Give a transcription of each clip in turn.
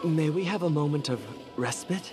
May we have a moment of respite?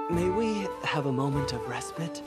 May we have a moment of respite?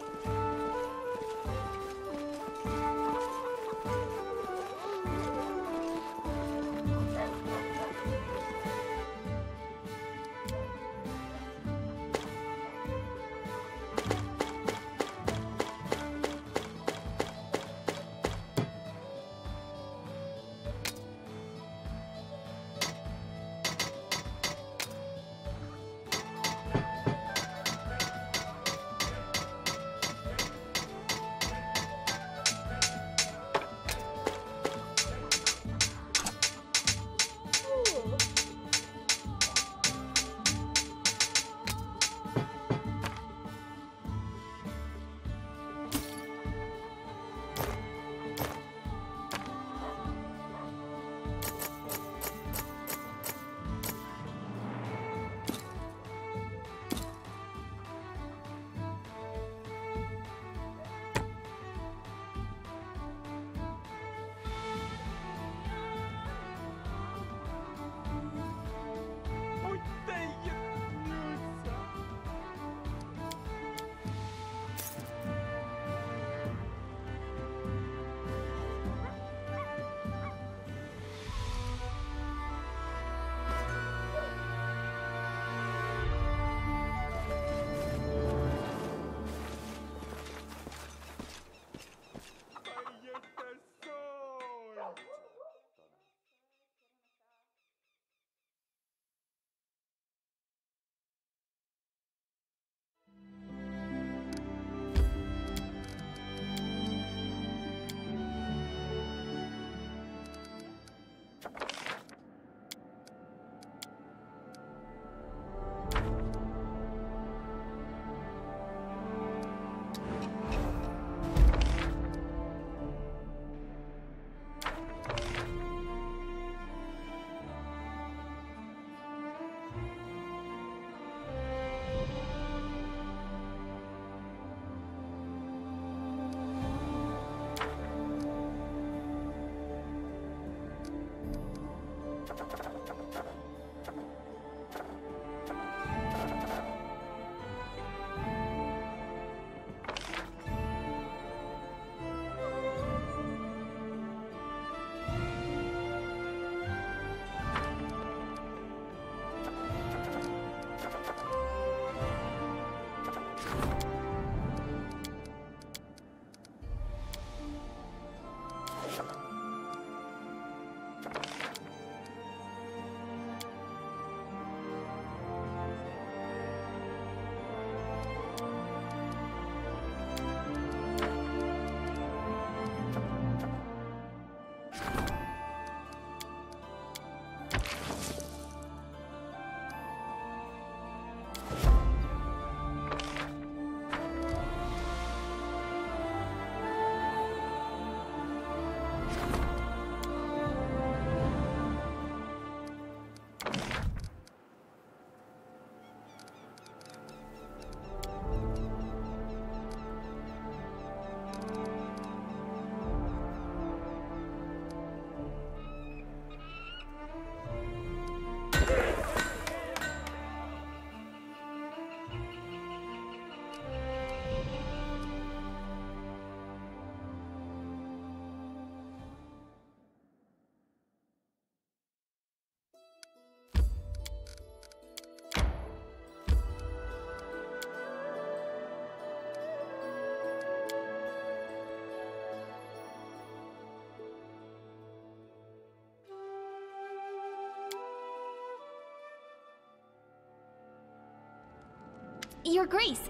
Your Grace.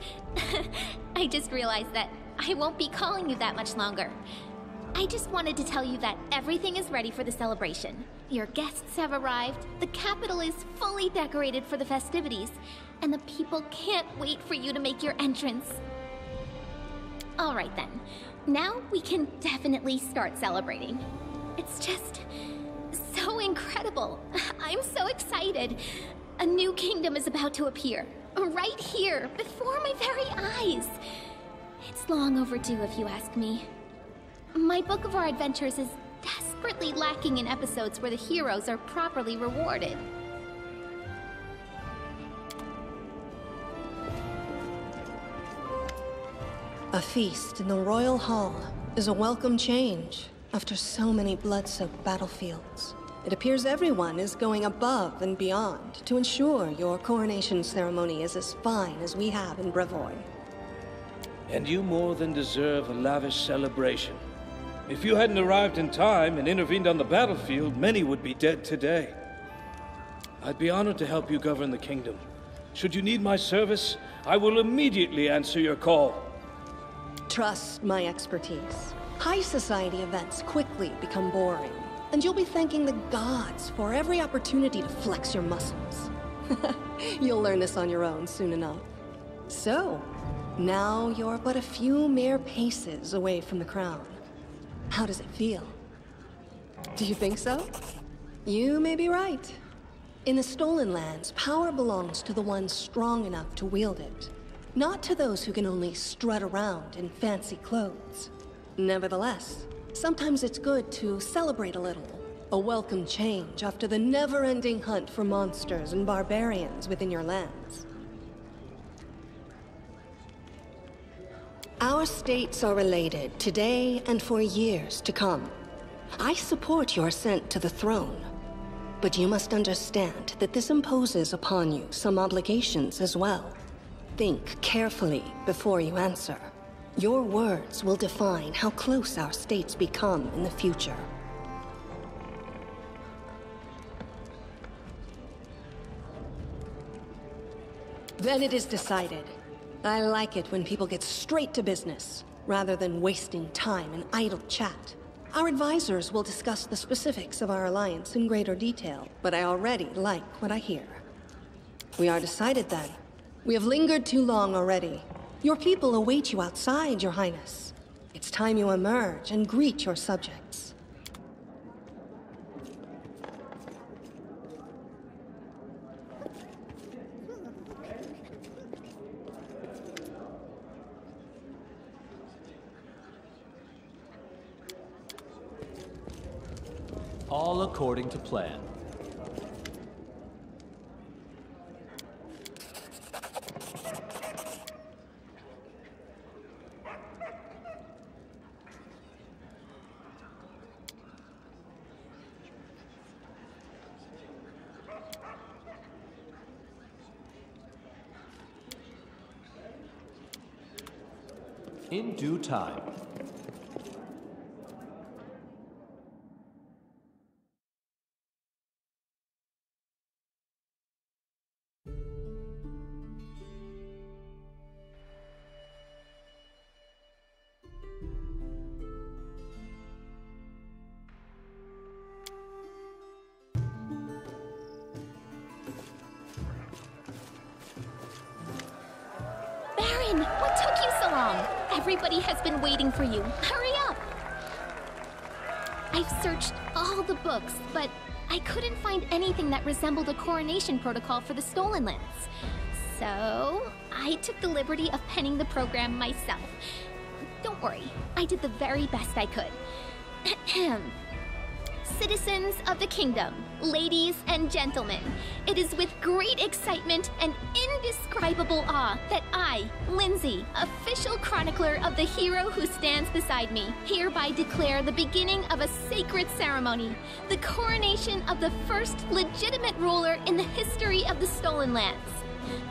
I just realized that I won't be calling you that much longer. I just wanted to tell you that everything is ready for the celebration. Your guests have arrived, the capital is fully decorated for the festivities, and the people can't wait for you to make your entrance. Alright then, now we can definitely start celebrating. It's just so incredible. I'm so excited. A new kingdom is about to appear, right here, before my very eyes. It's long overdue if you ask me. My book of our adventures is desperately lacking in episodes where the heroes are properly rewarded. A feast in the royal hall is a welcome change after so many blood-soaked battlefields. It appears everyone is going above and beyond to ensure your coronation ceremony is as fine as we have in Brevoy. And you more than deserve a lavish celebration. If you hadn't arrived in time and intervened on the battlefield, many would be dead today. I'd be honored to help you govern the kingdom. Should you need my service, I will immediately answer your call. Trust my expertise. High society events quickly become boring, and you'll be thanking the gods for every opportunity to flex your muscles. You'll learn this on your own soon enough. So, now you're but a few mere paces away from the crown. How does it feel? Do you think so? You may be right. In the Stolen Lands, power belongs to the ones strong enough to wield it, not to those who can only strut around in fancy clothes. Nevertheless, sometimes it's good to celebrate a little. A welcome change after the never-ending hunt for monsters and barbarians within your lands. Our states are related today and for years to come. I support your ascent to the throne, but you must understand that this imposes upon you some obligations as well. Think carefully before you answer. Your words will define how close our states become in the future. Then it is decided. I like it when people get straight to business, rather than wasting time in idle chat. Our advisors will discuss the specifics of our alliance in greater detail, but I already like what I hear. We are decided then. We have lingered too long already. Your people await you outside, Your Highness. It's time you emerge and greet your subjects. All according to plan. In due time. Baron, what took you so long? Everybody has been waiting for you. Hurry up! I've searched all the books, but I couldn't find anything that resembled a coronation protocol for the Stolen Lands. So, I took the liberty of penning the program myself. Don't worry, I did the very best I could. Citizens of the kingdom, ladies and gentlemen, it is with great excitement and indescribable awe that I, Lindsay, official chronicler of the hero who stands beside me, hereby declare the beginning of a sacred ceremony, the coronation of the first legitimate ruler in the history of the Stolen Lands.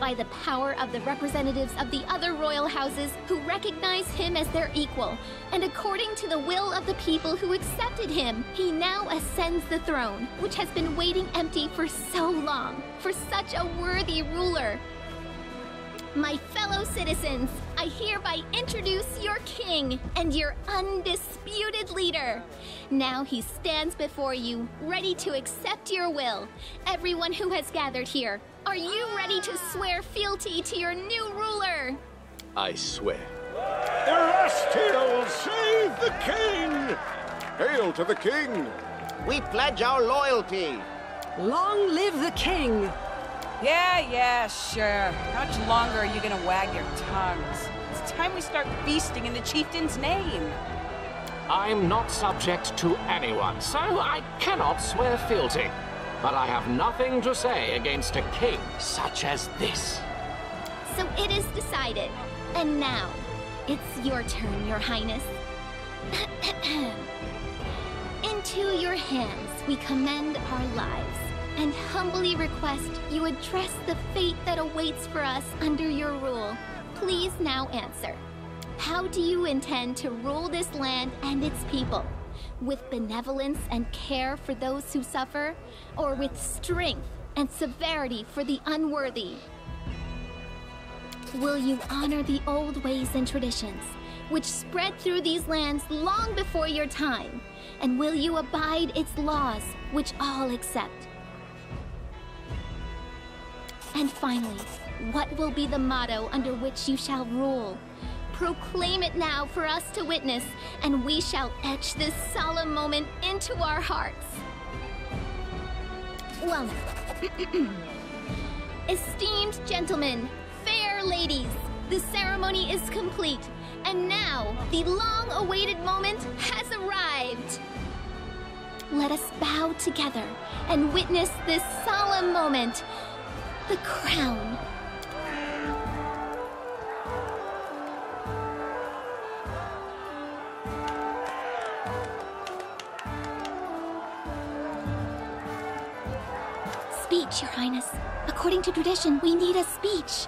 By the power of the representatives of the other royal houses who recognize him as their equal, and according to the will of the people who accepted him, he now ascends the throne, which has been waiting empty for so long, for such a worthy ruler. My fellow citizens, I hereby introduce your king and your undisputed leader. Now he stands before you, ready to accept your will. Everyone who has gathered here, are you ready to swear fealty to your new ruler? I swear. Erestiel, save the king! Hail to the king! We pledge our loyalty. Long live the king! Yeah, sure. How much longer are you gonna wag your tongues? It's time we start feasting in the chieftain's name. I'm not subject to anyone, so I cannot swear fealty. But I have nothing to say against a king such as this. So it is decided. And now, it's your turn, Your Highness. Into your hands we commend our lives, and humbly request you address the fate that awaits for us under your rule. Please now answer. How do you intend to rule this land and its people? With benevolence and care for those who suffer, or with strength and severity for the unworthy? Will you honor the old ways and traditions, which spread through these lands long before your time? And will you abide its laws, which all accept? And finally, what will be the motto under which you shall rule? Proclaim it now for us to witness, and we shall etch this solemn moment into our hearts. Well now. Esteemed gentlemen, fair ladies, the ceremony is complete, and now the long-awaited moment has arrived. Let us bow together and witness this solemn moment, the crown. Speech, Your Highness. According to tradition, we need a speech.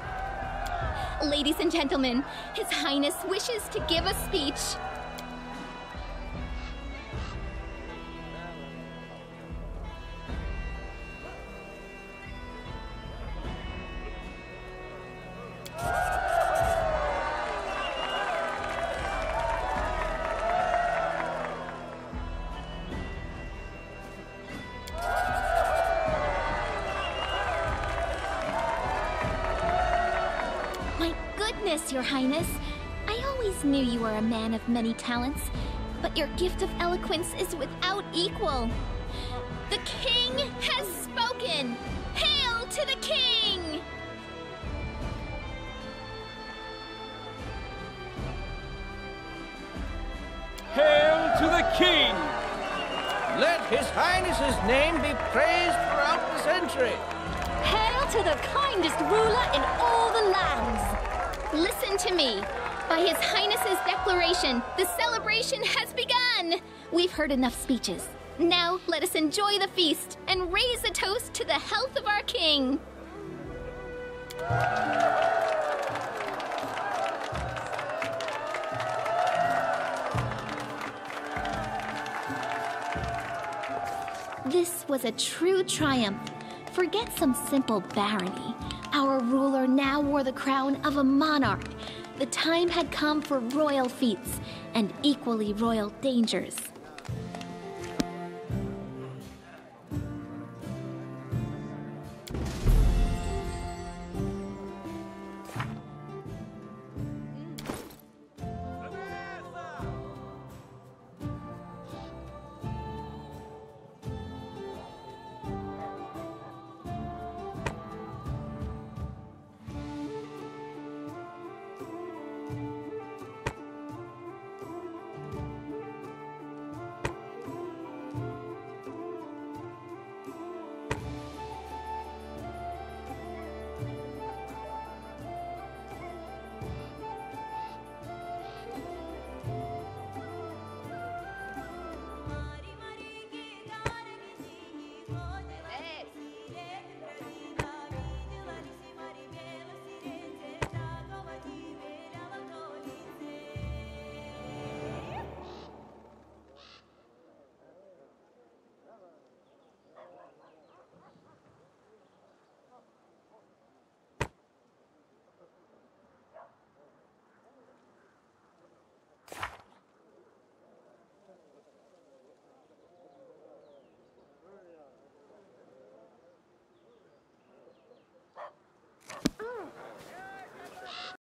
Ladies and gentlemen, His Highness wishes to give a speech. Your Highness, I always knew you were a man of many talents, but your gift of eloquence is without equal. The king has spoken! Hail to the king! Hail to the king! Let His Highness's name be praised throughout the century. Hail to the kindest ruler in all the lands! Listen to me. By His Highness's declaration, the celebration has begun! We've heard enough speeches. Now let us enjoy the feast and raise a toast to the health of our king. This was a true triumph. Forget some simple barony. Our ruler now wore the crown of a monarch. The time had come for royal feats and equally royal dangers.